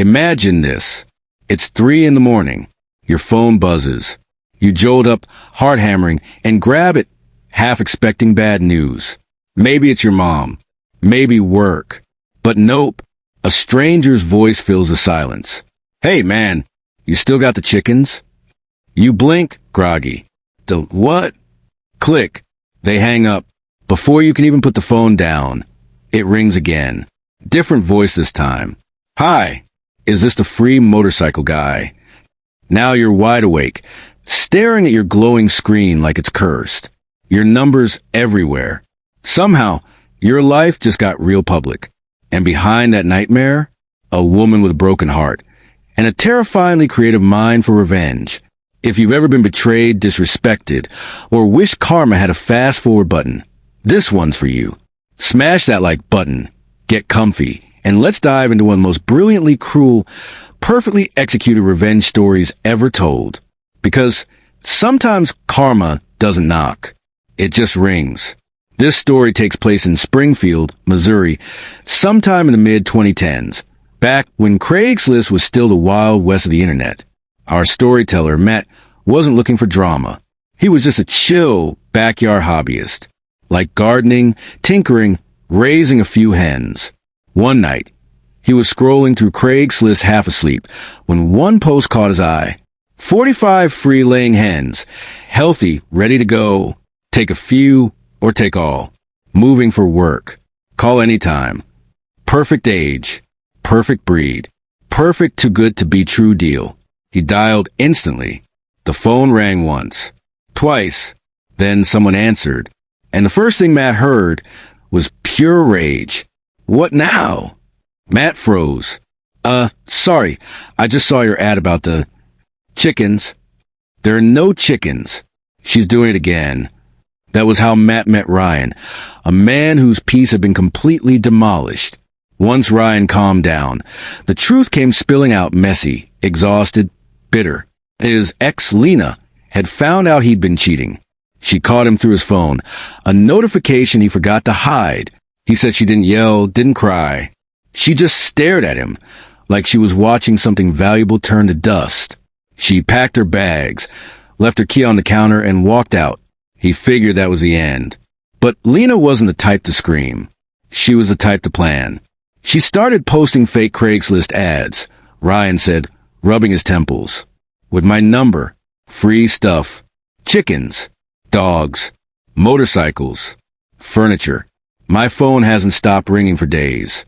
Imagine this. It's 3 in the morning. Your phone buzzes. You jolt up, heart hammering, and grab it, half expecting bad news. Maybe it's your mom. Maybe work. But nope. A stranger's voice fills the silence. Hey, man, you still got the chickens? You blink, groggy. The what? Click. They hang up. Before you can even put the phone down, it rings again. Different voice this time. Hi, is this the free motorcycle guy? Now you're wide awake, staring at your glowing screen like it's cursed. Your numbers everywhere. Somehow, your life just got real public. And behind that nightmare, a woman with a broken heart and a terrifyingly creative mind for revenge. If you've ever been betrayed, disrespected, or wished karma had a fast-forward button, this one's for you. Smash that like button, get comfy, and let's dive into one of the most brilliantly cruel, perfectly executed revenge stories ever told. Because sometimes karma doesn't knock. It just rings. This story takes place in Springfield, Missouri, sometime in the mid-2010s, back when Craigslist was still the wild west of the internet. Our storyteller, Matt, wasn't looking for drama. He was just a chill backyard hobbyist, like gardening, tinkering, raising a few hens. One night, he was scrolling through Craigslist half asleep when one post caught his eye. 45 free laying hens, healthy, ready to go. Take a few or take all. Moving for work. Call anytime. Perfect age. Perfect breed. Perfect too good to be true deal. He dialed instantly. The phone rang once. Twice. Then someone answered. And the first thing Matt heard was pure rage. What now? Matt froze. Sorry. I just saw your ad about the chickens. There are no chickens. She's doing it again. That was how Matt met Ryan, a man whose peace had been completely demolished. Once Ryan calmed down, the truth came spilling out messy, exhausted, bitter. His ex, Lena, had found out he'd been cheating. She caught him through his phone, a notification he forgot to hide. He said she didn't yell, didn't cry. She just stared at him, like she was watching something valuable turn to dust. She packed her bags, left her key on the counter, and walked out. He figured that was the end. But Lena wasn't the type to scream. She was the type to plan. She started posting fake Craigslist ads, Ryan said, rubbing his temples. With my number, free stuff, chickens, dogs, motorcycles, furniture. My phone hasn't stopped ringing for days.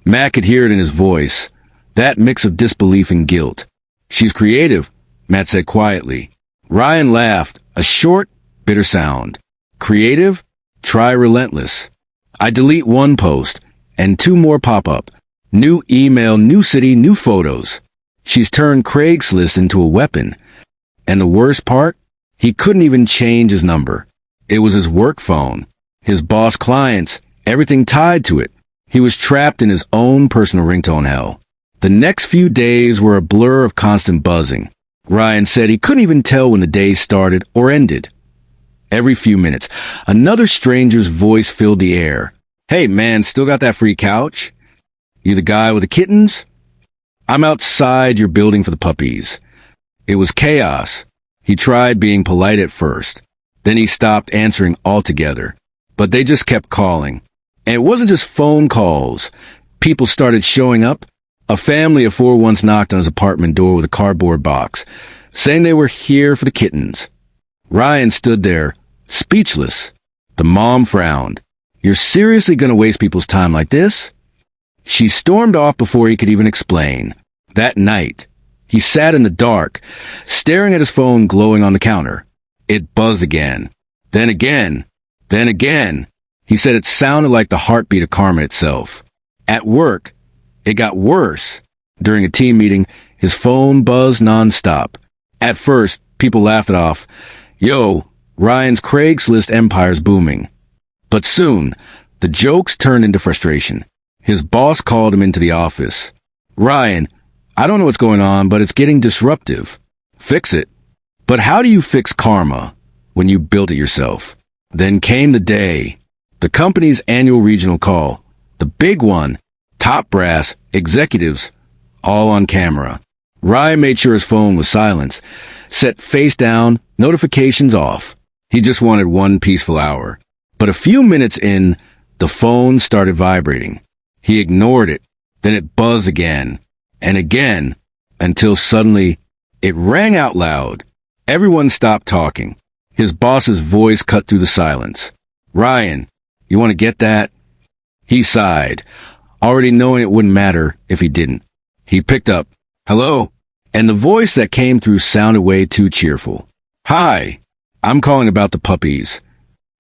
Matt could hear it in his voice, that mix of disbelief and guilt. She's creative, Matt said quietly. Ryan laughed, a short, bitter sound. Creative? Try relentless. I delete one post, and 2 more pop up. New email, new city, new photos. She's turned Craigslist into a weapon. And the worst part? He couldn't even change his number. It was his work phone. His boss clients, everything tied to it. He was trapped in his own personal ringtone hell. The next few days were a blur of constant buzzing. Ryan said he couldn't even tell when the day started or ended. Every few minutes, another stranger's voice filled the air. Hey, man, still got that free couch? You the guy with the kittens? I'm outside your building for the puppies. It was chaos. He tried being polite at first. Then he stopped answering altogether. But they just kept calling. And it wasn't just phone calls. People started showing up. A family of 4 once knocked on his apartment door with a cardboard box, saying they were here for the kittens. Ryan stood there, speechless. The mom frowned. You're seriously going to waste people's time like this? She stormed off before he could even explain. That night, he sat in the dark, staring at his phone glowing on the counter. It buzzed again. Then again. Then again. He said it sounded like the heartbeat of karma itself. At work, it got worse. During a team meeting, his phone buzzed nonstop. At first, people laughed it off. Yo, Ryan's Craigslist empire's booming. But soon, the jokes turned into frustration. His boss called him into the office. Ryan, I don't know what's going on, but it's getting disruptive. Fix it. But how do you fix karma when you built it yourself? Then came the day. The company's annual regional call. The big one. Top brass, executives, all on camera. Ryan made sure his phone was silenced, set face down, notifications off. He just wanted one peaceful hour. But a few minutes in, the phone started vibrating. He ignored it, then it buzzed again, and again, until suddenly it rang out loud. Everyone stopped talking. His boss's voice cut through the silence. "Ryan, you want to get that?" He sighed, already knowing it wouldn't matter if he didn't. He picked up, "Hello?" And the voice that came through sounded way too cheerful. "Hi, I'm calling about the puppies."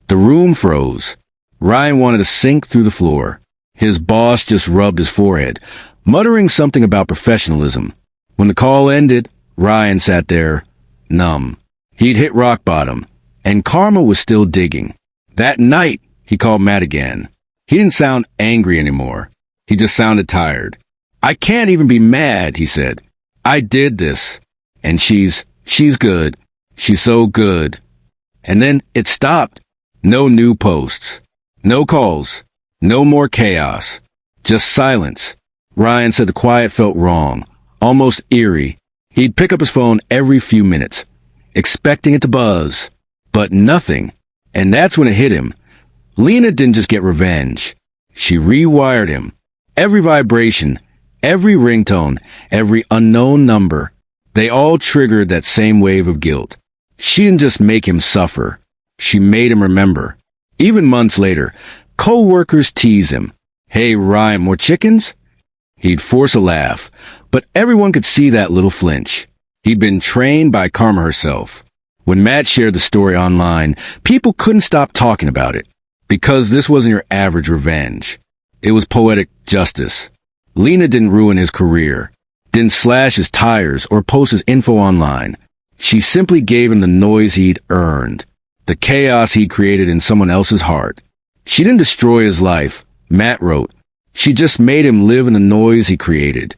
The room froze. Ryan wanted to sink through the floor. His boss just rubbed his forehead, muttering something about professionalism. When the call ended, Ryan sat there, numb. He'd hit rock bottom, and karma was still digging. That night, he called Matt again. He didn't sound angry anymore. He just sounded tired. "I can't even be mad," he said. "I did this. And she's good. She's so good." And then it stopped. No new posts. No calls. No more chaos. Just silence. Ryan said the quiet felt wrong. Almost eerie. He'd pick up his phone every few minutes, expecting it to buzz. But nothing. And that's when it hit him. Lena didn't just get revenge. She rewired him. Every vibration, every ringtone, every unknown number, they all triggered that same wave of guilt. She didn't just make him suffer. She made him remember. Even months later, co-workers tease him. "Hey, Ryan, more chickens?" He'd force a laugh, but everyone could see that little flinch. He'd been trained by karma herself. When Matt shared the story online, people couldn't stop talking about it. Because this wasn't your average revenge. It was poetic justice. Lena didn't ruin his career, didn't slash his tires or post his info online. She simply gave him the noise he'd earned, the chaos he'd created in someone else's heart. She didn't destroy his life, Matt wrote. She just made him live in the noise he created.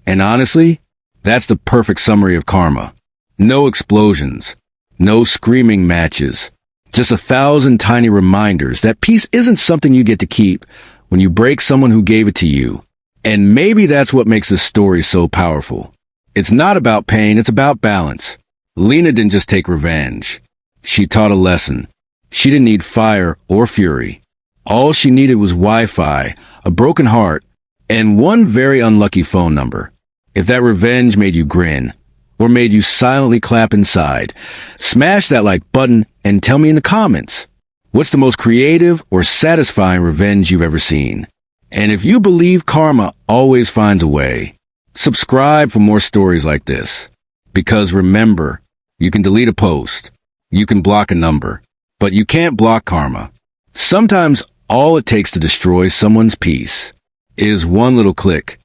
And honestly, that's the perfect summary of karma. No explosions, no screaming matches, just 1,000 tiny reminders that peace isn't something you get to keep when you break someone who gave it to you. And maybe that's what makes this story so powerful. It's not about pain, it's about balance. Lena didn't just take revenge. She taught a lesson. She didn't need fire or fury. All she needed was Wi-Fi, a broken heart, and one very unlucky phone number. If that revenge made you grin, or made you silently clap inside, smash that like button and tell me in the comments, what's the most creative or satisfying revenge you've ever seen? And if you believe karma always finds a way, subscribe for more stories like this. Because remember, you can delete a post, you can block a number, but you can't block karma. Sometimes all it takes to destroy someone's peace is one little click.